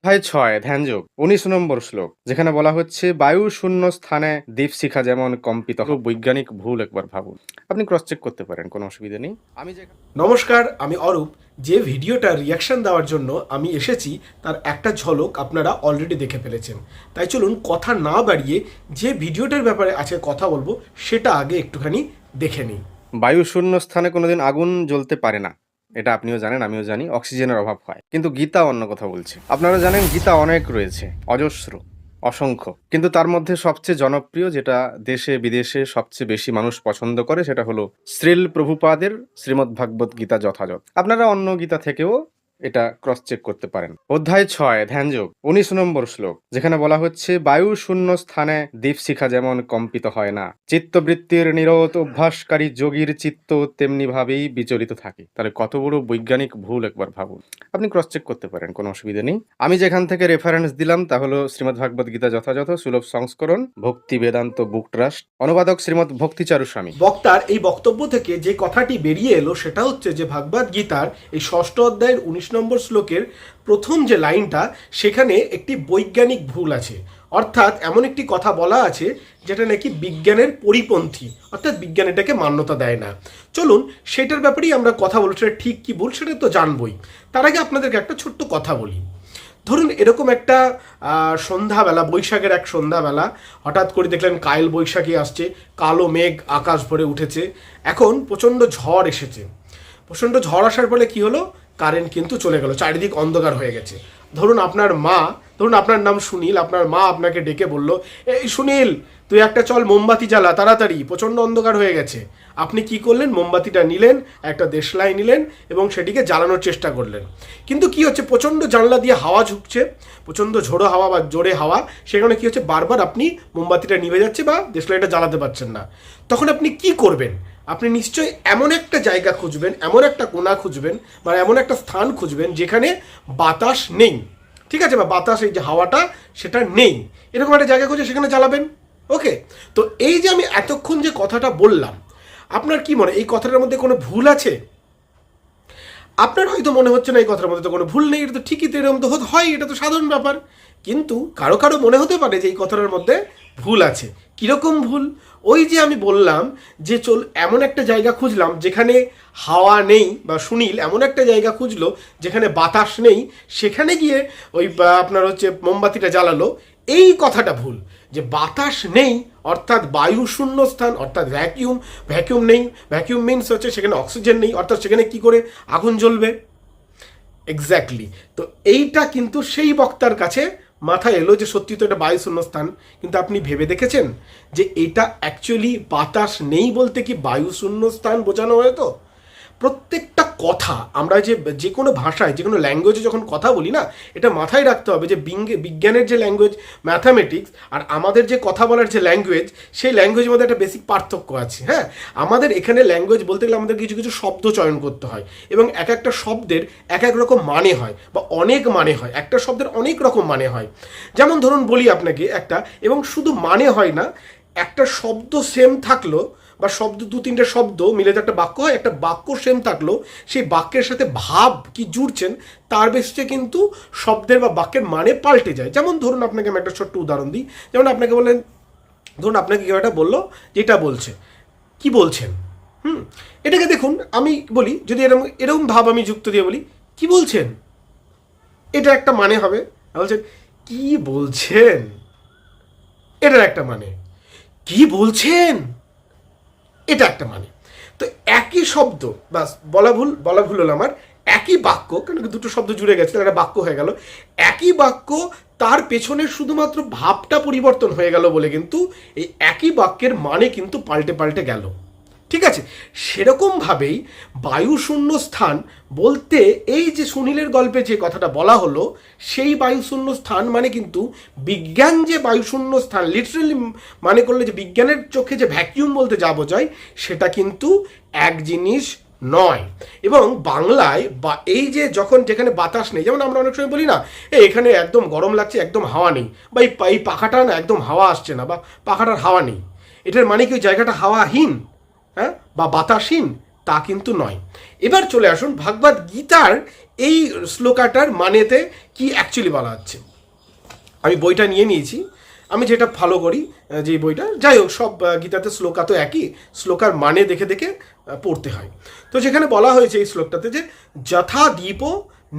অধ্যায় ৬ ধ্যানযোগ ১৯ নম্বর শ্লোক যেখানে বলা হচ্ছে বায়ু শূন্য স্থানে দীপশিখা যেমন কম্পিত হয়। বৈজ্ঞানিক ভুল একবার ভাবুন। আপনি ক্রস চেক করতে পারেন, কোনো অসুবিধা নেই। আমি যে নমস্কার, আমি অরূপ। যে ভিডিওটা রিয়াকশন দেওয়ার জন্য আমি এসেছি তার একটা ঝলক আপনারা অলরেডি দেখে ফেলেছেন। তাই চলুন কথা না বাড়িয়ে যে ভিডিওটার ব্যাপারে আজকে কথা বলবো সেটা আগে একটুখানি দেখে নিই। বায়ু শূন্য স্থানে কোনোদিন আগুন জ্বলতে পারে না, এটা আপনিও জানেন, আমিও জানি। অক্সিজেনের অভাব হয়, কিন্তু গীতা অন্য কথা বলছে। আপনারা জানেন গীতা অনেক রয়েছে, অজস্র, অসংখ্য, কিন্তু তার মধ্যে সবচেয়ে জনপ্রিয়, যেটা দেশে বিদেশে সবচেয়ে বেশি মানুষ পছন্দ করে, সেটা হলো শ্রীল প্রভুপাদের শ্রীমদ্ভাগবত গীতা যথাযথ। আপনারা অন্য গীতা থেকেও এটা ক্রস চেক করতে পারেন। অধ্যায় ৬ ধ্যানযোগ ১৯ নম্বর শ্লোক যেখানে বলা হচ্ছে বায়ু শূন্য স্থানে দীপশিখা যেমন কম্পিত হয় না, চিত্তবৃত্তির নিরত অভ্যাসকারী যোগীর চিত্ত তেমনি ভাবেই বিচলিত থাকে। তাহলে কত বড় বৈজ্ঞানিক ভুল একবার ভাবুন। আপনি ক্রস চেক করতে পারেন, কোনো অসুবিধা নেই। আমি যেখান থেকে রেফারেন্স দিলাম তা হলো শ্রীমদ্ভাগবত গীতা যথাযথ, সুলভ সংস্করণ, ভক্তি বেদান্ত বুক ট্রাস্ট, অনুবাদক শ্রীমৎ ভক্তিচারু স্বামী। বক্তার এই বক্তব্য থেকে যে কথাটি বেরিয়ে এলো সেটা হচ্ছে যে ভাগবত গীতার এই ষষ্ঠ অধ্যায়ের ১৯ নম্বর শ্লোকের প্রথম যে লাইনটা, সেখানে একটি বৈজ্ঞানিক ভুল আছে। অর্থাৎ এমন একটি কথা বলা আছে যেটা নাকি বিজ্ঞানের পরিপন্থী, অর্থাৎ বিজ্ঞান এটাকে মান্যতা দেয় না। চলুন সেটার ব্যাপারেই আমরা কথা বলছি, সেটা ঠিক কি ভুল সেটা তো জানবই। তার আগে আপনাদেরকে একটা ছোট্ট কথা বলি। ধরুন এরকম একটা সন্ধ্যাবেলা, বৈশাখের এক সন্ধ্যাবেলা হঠাৎ করে দেখলেন কাল বৈশাখী আসছে, কালো মেঘ আকাশ ভরে উঠেছে, এখন প্রচণ্ড ঝড় এসেছে। প্রচণ্ড ঝড় আসার ফলে কি হলো, কারেন্ট কিন্তু চলে গেল, চারিদিক অন্ধকার হয়ে গেছে। ধরুন আপনার নাম সুনীল, আপনার মা আপনাকে ডেকে বলল, এই সুনীল তুই একটা চল মোমবাতি জ্বালা তাড়াতাড়ি, প্রচণ্ড অন্ধকার হয়ে গেছে। আপনি কি করলেন, মোমবাতিটা নিলেন, একটা দেশলাই নিলেন এবং সেটিকে জ্বালানোর চেষ্টা করলেন। কিন্তু কি হচ্ছে, প্রচণ্ড জানলা দিয়ে হাওয়া ঝুঁকছে, প্রচণ্ড ঝোড়ো হাওয়া বা জোরে হাওয়া, সেখানে কি হচ্ছে, বারবার আপনি মোমবাতিটা নিভে যাচ্ছে বা দেশলাইটা জ্বালাতে পারছেন না। তখন আপনি কি করবেন? আপনি নিশ্চয়ই এমন একটা জায়গা খুঁজবেন, এমন একটা কোণা খুঁজবেন, বা এমন একটা স্থান খুঁজবেন যেখানে বাতাস নেই, ঠিক আছে, বা বাতাস এই যে হাওয়াটা সেটা নেই, এরকম একটা জায়গা খুঁজে সেখানে জ্বালাবেন। ওকে, তো এই যে আমি এতক্ষণ যে কথাটা বললাম, আপনার কি মনে, এই কথাটার মধ্যে কোনো ভুল আছে? আপনার হয়তো মনে হচ্ছে না এই কথার মধ্যে তো কোনো ভুল নেই, এটা তো ঠিকই, তো এরকম তো হয়, এটা তো সাধারণ ব্যাপার। কিন্তু কারো কারো মনে হতে পারে যে এই কথাটার মধ্যে ভুল আছে। কীরকম ভুল? ওই যে আমি বললাম যে এমন একটা জায়গা খুঁজলাম যেখানে হাওয়া নেই, বা সুনীল এমন একটা জায়গা খুঁজলো যেখানে বাতাস নেই, সেখানে গিয়ে ওই আপনার হচ্ছে মোমবাতিটা জ্বালালো। এই কথাটা ভুল, যে বাতাস নেই অর্থাৎ বায়ু শূন্য স্থান, অর্থাৎ ভ্যাকিউম নেই। ভ্যাকিউম মিনস হচ্ছে সেখানে অক্সিজেন নেই, অর্থাৎ সেখানে কি করে আগুন জ্বলবে? এক্স্যাক্টলি। তো এইটা কিন্তু সেই বক্তার কাছে মাথায় এলো যে সত্যি তো এটা বায়ু শূন্য স্থান, কিন্তু আপনি ভেবে দেখেছেন যে এটা অ্যাকচুয়ালি বাতাস নেই বলতে কি বায়ু শূন্য স্থান বোঝানো হয়? তো প্রত্যেকটা কথা আমরা যে কোনো ভাষায়, যে কোনো ল্যাঙ্গুয়েজে যখন কথা বলি না, এটা মাথায় রাখতে হবে যে বিজ্ঞানের যে ল্যাঙ্গুয়েজ ম্যাথামেটিক্স আর আমাদের যে কথা বলার যে ল্যাঙ্গুয়েজ, সেই ল্যাঙ্গুয়েজের মধ্যে একটা বেসিক পার্থক্য আছে। হ্যাঁ, আমাদের এখানে ল্যাঙ্গুয়েজ বলতে গেলে আমাদের কিছু কিছু শব্দ চয়ন করতে হয়, এবং এক একটা শব্দের এক এক রকম মানে হয়, বা অনেক মানে হয়, একটা শব্দের অনেক রকম মানে হয়। যেমন ধরুন বলি আপনাকে একটা, এবং শুধু মানে হয় না, একটা শব্দ সেম থাকলো, বা শব্দ দু তিনটে শব্দ মিলে যে একটা বাক্য হয়, একটা বাক্য সেম থাকলো, সেই বাক্যের সাথে ভাব কি জুড়ছেন তার বেসিসে কিন্তু শব্দের বা বাক্যের মানে পাল্টে যায়। যেমন ধরুন আপনাকে আমি একটা ছোট্ট উদাহরণ দিই। যেমন আপনাকে বললেন, ধরুন আপনাকে কেউ একটা বললো যেটা বলছে, কি বলছেন? এটাকে দেখুন, আমি বলি যদি এরকম এরকম ভাব আমি যুক্ত দিয়ে বলি, কি বলছেন, এটা একটা মানে হবে। বলছেন কি বলছেন, এটার একটা মানে, কি বলছেন, এটা একটা মানে। তো একই শব্দ, বাস বলা ভুল হলো আমার, একই বাক্য, কারণ দুটো শব্দ জুড়ে গেছে, একটা বাক্য হয়ে গেল। একই বাক্য, তার পেছনে শুধুমাত্র ভাবটা পরিবর্তন হয়ে গেল বলে কিন্তু এই একই বাক্যের মানে কিন্তু পাল্টে পাল্টে গেল। ঠিক আছে, সেরকমভাবেই বায়ুশূন্য স্থান বলতে এই যে সুনীলের গল্পে যে কথাটা বলা হলো, সেই বায়ুশূন্য স্থান মানে কিন্তু বিজ্ঞান যে বায়ুশূন্য স্থান লিটারেলি মানে করলে যে বিজ্ঞানের চোখে যে ভ্যাকিউম বলতে যা বোঝায়, সেটা কিন্তু এক জিনিস নয়। এবং বাংলায় বা এই যে যখন যেখানে বাতাস নেই, যেমন আমরা অনেক সময় বলি না, এখানে একদম গরম লাগছে, একদম হাওয়া নেই, বা এই পাখাটা না একদম হাওয়া আসছে না, বা পাখাটার হাওয়া নেই, এটার মানে কি ওই জায়গাটা হাওয়াহীন, হ্যাঁ, বা বাতাসহীন? তা কিন্তু নয়। এবার চলে আসুন ভাগবত গীতার এই শ্লোকাটার মানেতে কি অ্যাকচুয়ালি বলা হচ্ছে। আমি বইটা নিয়ে নিয়েছি, আমি যেটা ফলো করি যে বইটা, যাই হোক সব গীতাতে শ্লোকা তো একই, শ্লোকার মানে দেখে দেখে পড়তে হয়। তো যেখানে বলা হয়েছে এই শ্লোকটাতে যে যথা দীপ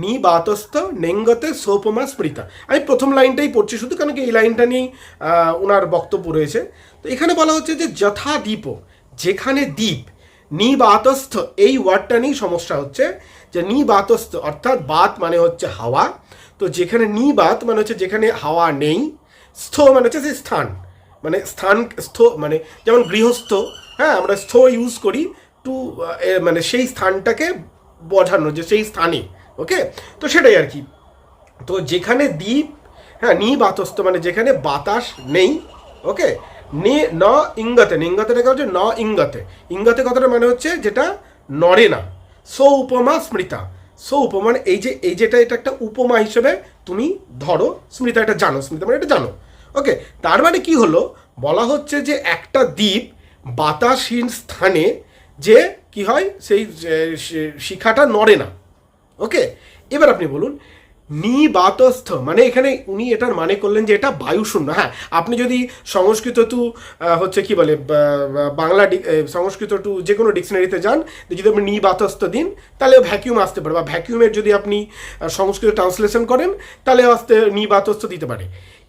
নিবাতস্থ নেঙ্গতে সোপমা স্মৃতা। আমি প্রথম লাইনটাই পড়ছি শুধু, কারণ কি এই লাইনটা নিয়েই ওনার বক্তব্য রয়েছে। তো এখানে বলা হচ্ছে যে যথা দীপ, যেখানে দ্বীপ, নিবাতস্থ এই ওয়ার্ডটা নিয়েই সমস্যা হচ্ছে, যে নিবাতস্থ অর্থাৎ বাত মানে হচ্ছে হাওয়া, তো যেখানে নিবাত মানে হচ্ছে যেখানে হাওয়া নেই, স্থ মানে হচ্ছে সেই স্থান, মানে স্থান স্থ মানে যেমন গৃহস্থ, হ্যাঁ আমরা স্থ ইউজ করি টু মানে সেই স্থানটাকে বোঝানো, যে সেই স্থানে, ওকে। তো সেটাই আর কি। তো যেখানে দ্বীপ, হ্যাঁ নিবাতস্থ মানে যেখানে বাতাস নেই, ওকে। নে ন ইঙ্গতে, ইঙ্গতেটাকে হচ্ছে ন ইঙ্গতে, ইঙ্গতে কথাটা মানে হচ্ছে যেটা নড়ে না। সো উপমা স্মৃতা, সো উপমা মানে এই যেটা এটা একটা উপমা হিসেবে তুমি ধরো, স্মৃতা এটা জানো, স্মৃতা মানে এটা জানো, ওকে। তার মানে কি হলো, বলা হচ্ছে যে একটা দ্বীপ বাতাসহীন স্থানে যে কি হয়, সেই শিখাটা নড়ে না, ওকে। এবার আপনি বলুন নিবাতস্থ মানে এখানে উনি এটার মানে করলেন যে এটা বায়ুশূন্য। হ্যাঁ, আপনি যদি সংস্কৃত টু হচ্ছে কি বলে বাংলা সংস্কৃত টু যে কোনো ডিকশনারিতে যান, যদি আপনি নিবাতস্থ দিন তাহলে ভ্যাকিউম আসতে পারে, বা ভ্যাকিউমের যদি আপনি সংস্কৃত ট্রান্সলেশন করেন তাহলে আসতে নিবাতস্থ দিতে পারে।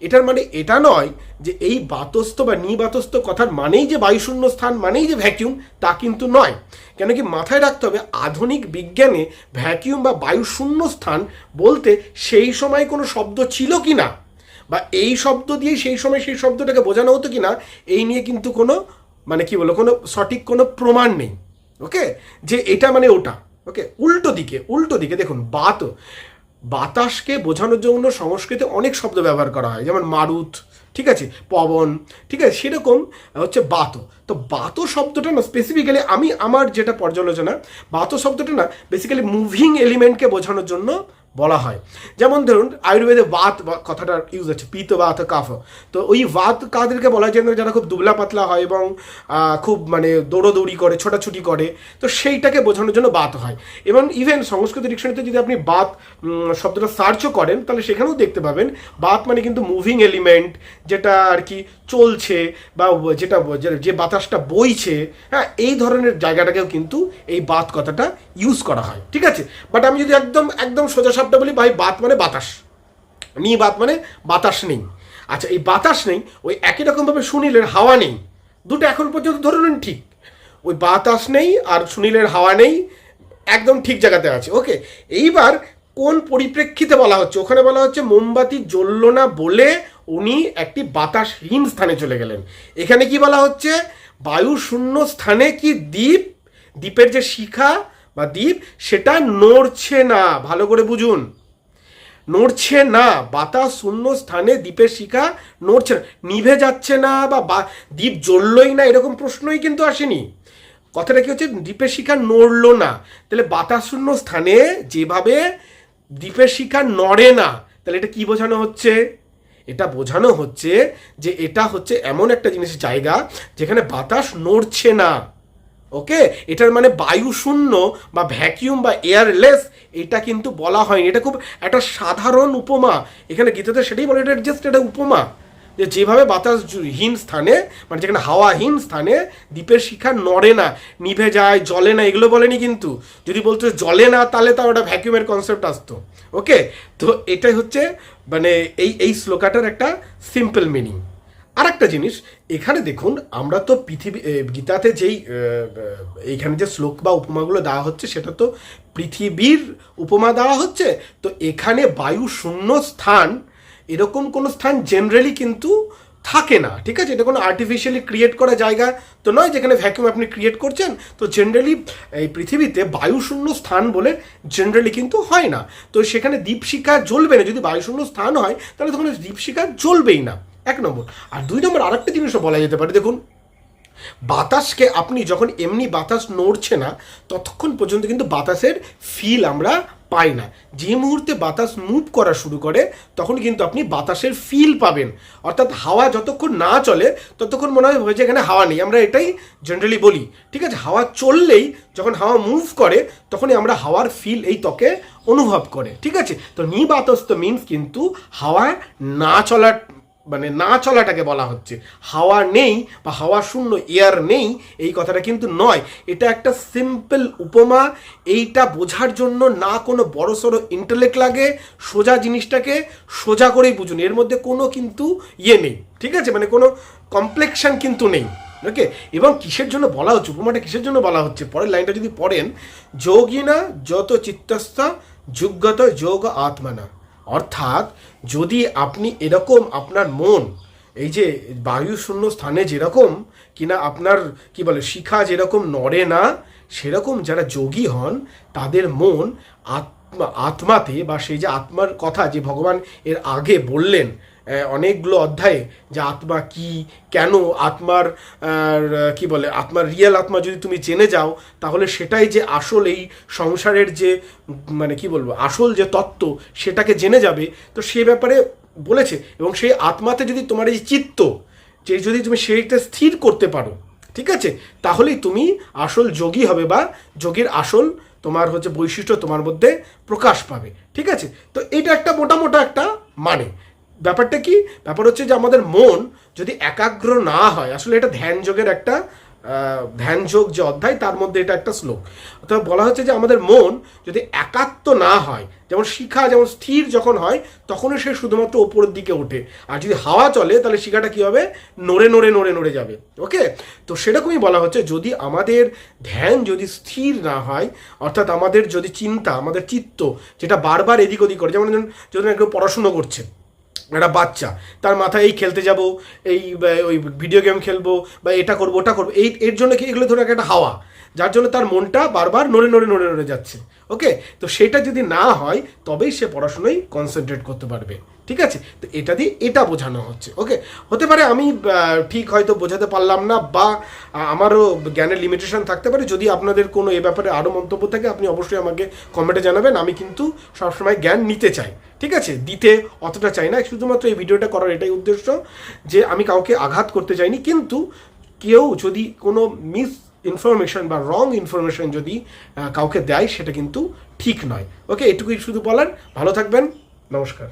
এটার মানে এটা নয় যে এই বাতস্থ বা নিবাতস্থ কথার মানেই যে বায়ুশূন্য স্থান মানেই যে ভ্যাকিউম, তা কিন্তু নয়। কেন কি মাথায় রাখতে হবে, আধুনিক বিজ্ঞানে ভ্যাকিউম বা বায়ুশূন্য স্থান বলতে সেই সময় কোনো শব্দ ছিল কি না, বা এই শব্দ দিয়ে সেই সময় সেই শব্দটাকে বোঝানো হতো কি না, এই নিয়ে কিন্তু কোনো মানে কি বলো কোনো সঠিক কোনো প্রমাণ নেই, ওকে, যে এটা মানে ওটা, ওকে। উল্টো দিকে দেখুন, বাতাসকে বোঝানোর জন্য সংস্কৃতে অনেক শব্দ ব্যবহার করা হয়, যেমন মারুত, ঠিক আছে, পবন, ঠিক আছে, সেরকম হচ্ছে বাত। তো বাত শব্দটা না স্পেসিফিক্যালি আমি আমার যেটা পর্যালোচনা, বাত শব্দটা না বেসিক্যালি মুভিং এলিমেন্টকে বোঝানোর জন্য বলা হয়। যেমন ধরুন আয়ুর্বেদে বাত কথাটা ইউজ আছে, পিত বাত কাফ। তো ওই বাত কাদেরকে বলা হয়, যারা খুব দুবলা পাতলা হয় এবং খুব মানে দৌড়োদৌড়ি করে, ছোটাছুটি করে, তো সেইটাকে বোঝানোর জন্য বাত হয়। এবং ইভেন সংস্কৃত ডিকশনারিতে যদি আপনি বাত শব্দটা সার্চও করেন তাহলে সেখানেও দেখতে পাবেন বাত মানে কিন্তু মুভিং এলিমেন্ট, যেটা আর কি চলছে বা যেটা যে বাতাসটা বইছে, হ্যাঁ এই ধরনের জায়গাটাকেও কিন্তু এই বাত কথাটা ইউজ করা হয়, ঠিক আছে। বাট আমি যদি একদম সোজা শব্দ বলি, ভাই বাত মানে বাতাস, বাত মানে বাতাস নেই। আচ্ছা, এই বাতাস নেই, ওই একই রকমভাবে সুনীলের হাওয়া নেই, দুটো এখন পর্যন্ত ধরে নিন ঠিক, ওই বাতাস নেই আর সুনীলের হাওয়া নেই, একদম ঠিক জায়গাতে আছে, ওকে। এইবার কোন পরিপ্রেক্ষিতে বলা হচ্ছে, ওখানে বলা হচ্ছে মোমবাতি জ্বলল না বলে উনি একটি বাতাসহীন স্থানে চলে গেলেন। এখানে কি বলা হচ্ছে, বায়ু শূন্য স্থানে কি দ্বীপের যে শিখা বা দ্বীপ সেটা নড়ছে না, ভালো করে বুঝুন, নড়ছে না। বাতাস শূন্য স্থানে দ্বীপের শিখা নড়ছে না, নিভে যাচ্ছে না, বা দ্বীপ জ্বললই না এরকম প্রশ্নই কিন্তু আসেনি। কথাটা কি হচ্ছে, দ্বীপের শিখা নড়লো না, তাহলে বাতাস শূন্য স্থানে যেভাবে দ্বীপের শিখা নড়ে না, তাহলে এটা কি বোঝানো হচ্ছে, এটা বোঝানো হচ্ছে যে এটা হচ্ছে এমন একটা জিনিসের জায়গা যেখানে বাতাস নড়ছে না, ওকে। এটার মানে বায়ু শূন্য বা ভ্যাকিউম বা এয়ারলেস এটা কিন্তু বলা হয়নি, এটা খুব একটা সাধারণ উপমা, এখানে গীতাতে সেটাই বলে, এটা জাস্ট একটা উপমা, যে যেভাবে বাতাসহীন স্থানে মানে যেখানে হাওয়াহীন স্থানে দ্বীপের শিখা নড়ে না, নিভে যায়, জ্বলে না, এগুলো বলেনি কিন্তু। যদি বলতো জ্বলে না তাহলে তাও ওটা ভ্যাকিউমের কনসেপ্ট আসতো, ওকে। তো এটাই হচ্ছে মানে এই শ্লোকাটার একটা সিম্পল মিনিং। আর একটা জিনিস এখানে দেখুন, আমরা তো গীতাতে যেই এইখানে যে শ্লোক বা উপমাগুলো দেওয়া হচ্ছে সেটা তো পৃথিবীর উপমা দেওয়া হচ্ছে। তো এখানে বায়ু শূন্য স্থান এরকম কোনো স্থান জেনারেলি কিন্তু থাকে না, ঠিক আছে। এটা কোনো আর্টিফিশিয়ালি ক্রিয়েট করা জায়গা তো নয় যেখানে ভ্যাকিউম আপনি ক্রিয়েট করছেন। তো জেনারেলি এই পৃথিবীতে বায়ুশূন্য স্থান বলে জেনারেলি কিন্তু হয় না। তো সেখানে দীপশিখা জ্বলবে না, যদি বায়ুশূন্য স্থান হয় তাহলে তখন দীপশিখা জ্বলবেই না, এক নম্বর। আর দুই নম্বর আরেকটা জিনিসও বলা যেতে পারে, দেখুন বাতাসকে আপনি যখন এমনি বাতাস নড়ছে না ততক্ষণ পর্যন্ত কিন্তু বাতাসের ফিল আমরা পাই না। যে মুহূর্তে বাতাস মুভ করা শুরু করে তখন কিন্তু আপনি বাতাসের ফিল পাবেন। অর্থাৎ হাওয়া যতক্ষণ না চলে ততক্ষণ মনে হয় যে এখানে হাওয়া নেই, আমরা এটাই জেনারেলি বলি। ঠিক আছে, হাওয়া চললেই, যখন হাওয়া মুভ করে তখনই আমরা হাওয়ার ফিল এই ত্বকে অনুভব করে। ঠিক আছে, তো নিবাতস্ত মিনস কিন্তু হাওয়া না চলার, মানে না চলাটাকে বলা হচ্ছে। হাওয়া নেই বা হাওয়া শূন্য, এয়ার নেই, এই কথাটা কিন্তু নয়। এটা একটা সিম্পল উপমা। এইটা বোঝার জন্য না কোনো বড় সড়ো ইন্টেলেক্ট লাগে, সোজা জিনিসটাকে সোজা করেই বুঝুন, এর মধ্যে কোনো কিন্তু ইয়ে নেই। ঠিক আছে, মানে কোনো কমপ্লেক্সান কিন্তু নেই। ওকে, এবং কিসের জন্য বলা হচ্ছে, উপমাটা কিসের জন্য বলা হচ্ছে, পরের লাইনটা যদি পড়েন, যোগিনা যত চিত্তস্থ যুগত যোগ আত্মানা। অর্থাৎ যদি আপনি এরকম আপনার মন, এই যে বায়ু শূন্য স্থানে যেরকম কিনা আপনার কি বলে শিখা যেরকম নড়ে না, সেরকম যারা যোগী হন তাদের মন আত্মাতে, বা সেই যে আত্মার কথা যে ভগবান এর আগে বললেন অনেকগুলো অধ্যায়ে, যে আত্মা কি, কেন আত্মার কি বলে আত্মার রিয়েল আত্মা যদি তুমি জেনে যাও তাহলে সেটাই যে আসল এই সংসারের যে মানে কি বলবো আসল যে তত্ত্ব সেটাকে জেনে যাবে। তো সে ব্যাপারে বলেছে, এবং সেই আত্মাতে যদি তোমার এই চিত্ত, যে যদি তুমি সেইটা স্থির করতে পারো, ঠিক আছে, তাহলেই তুমি আসল যোগী হবে, বা যোগীর আসল তোমার হচ্ছে বৈশিষ্ট্য তোমার মধ্যে প্রকাশ পাবে। ঠিক আছে, তো এটা একটা মোটা একটা মানে ব্যাপারটা কি, ব্যাপার হচ্ছে যে আমাদের মন যদি একাগ্র না হয়, আসলে এটা ধ্যান যোগের একটা ধ্যান যোগ যে অধ্যায় তার মধ্যে এটা একটা শ্লোক। অর্থাৎ বলা হচ্ছে যে আমাদের মন যদি একাত্ম না হয়, যেমন শিখা যেমন স্থির যখন হয় তখনই সে শুধুমাত্র ওপরের দিকে ওঠে, আর যদি হাওয়া চলে তাহলে শিখাটা কী হবে, নড়ে যাবে। ওকে, তো সেরকমই বলা হচ্ছে যদি আমাদের ধ্যান যদি স্থির না হয়, অর্থাৎ আমাদের যদি চিন্তা, আমাদের চিত্ত যেটা বারবার এদিক ওদিক করে, যেমন যদি কেউ পড়াশুনো করছে, একটা বাচ্চা, তার মাথায় এই খেলতে যাব, এই ওই ভিডিও গেম খেলবো, বা এটা করবো ওটা করবো, এর জন্য কি এগুলো ধরো একটা হাওয়া, যার জন্য তার মনটা বারবার নড়ে যাচ্ছে। ওকে, তো সেটা যদি না হয় তবেই সে পড়াশোনায় কনসেন্ট্রেট করতে পারবে। ঠিক আছে, তো এটা দিয়ে এটা বোঝানো হচ্ছে। ওকে, হতে পারে আমি ঠিক হয়তো বোঝাতে পারলাম না, বা আমারও জ্ঞানের লিমিটেশন থাকতে পারে। যদি আপনাদের কোনো এ ব্যাপারে আরও মন্তব্য থাকে আপনি অবশ্যই আমাকে কমেন্টে জানাবেন। আমি কিন্তু সবসময় জ্ঞান নিতে চাই, ঠিক আছে, দিতে অতটা চাই না। শুধুমাত্র এই ভিডিওটা করার এটাই উদ্দেশ্য যে আমি কাউকে আঘাত করতে চাইনি, কিন্তু কেউ যদি কোনো মিস ইনফরমেশন বা রং ইনফরমেশন যদি কাউকে দেয় সেটা কিন্তু ঠিক নয়। ওকে, এটুকুই শুধু বলার। ভালো থাকবেন, নমস্কার।